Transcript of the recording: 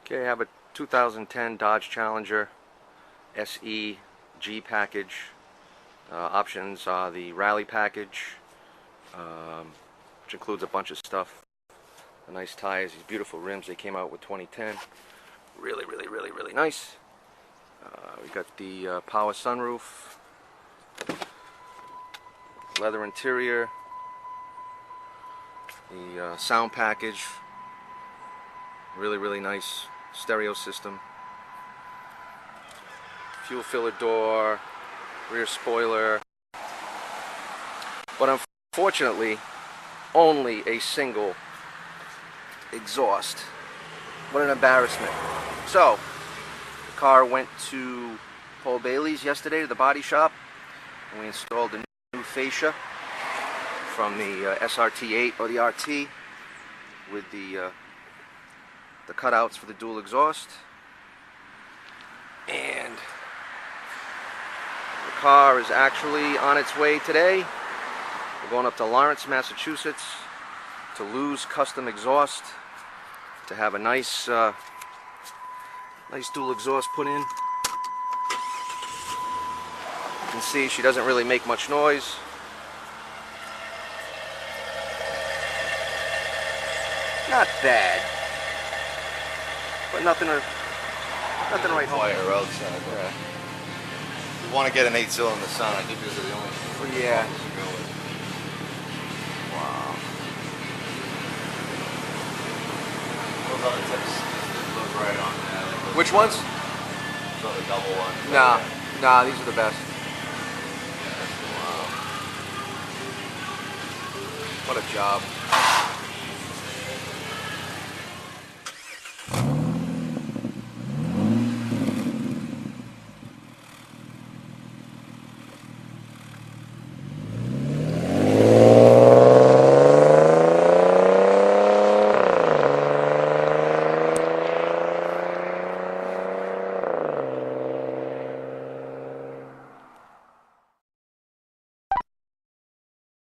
Okay, I have a 2010 Dodge Challenger SE G package. Options are the Rally package, which includes a bunch of stuff. The nice tires, these beautiful rims they came out with 2010. Really nice. We got the power sunroof, leather interior, the sound package, really nice stereo system, fuel filler door, rear spoiler, but unfortunately only a single exhaust. What an embarrassment. So the car went to Paul Bailey's yesterday, to the body shop, and we installed a new fascia from the SRT8 or the RT with the cutouts for the dual exhaust. And the car is actually on its way today. We're going up to Lawrence, Massachusetts to Lou's Custom Exhaust to have a nice dual exhaust put in. You can see she doesn't really make much noise. Not bad, but nothing right home. Fire outside. Yeah. You want to get an 8-cylinder sound. I think these are the only. Yeah. Wow. Those other tips look right on there. Which ones? So the double one. Nah, these are the best. Wow. What a job.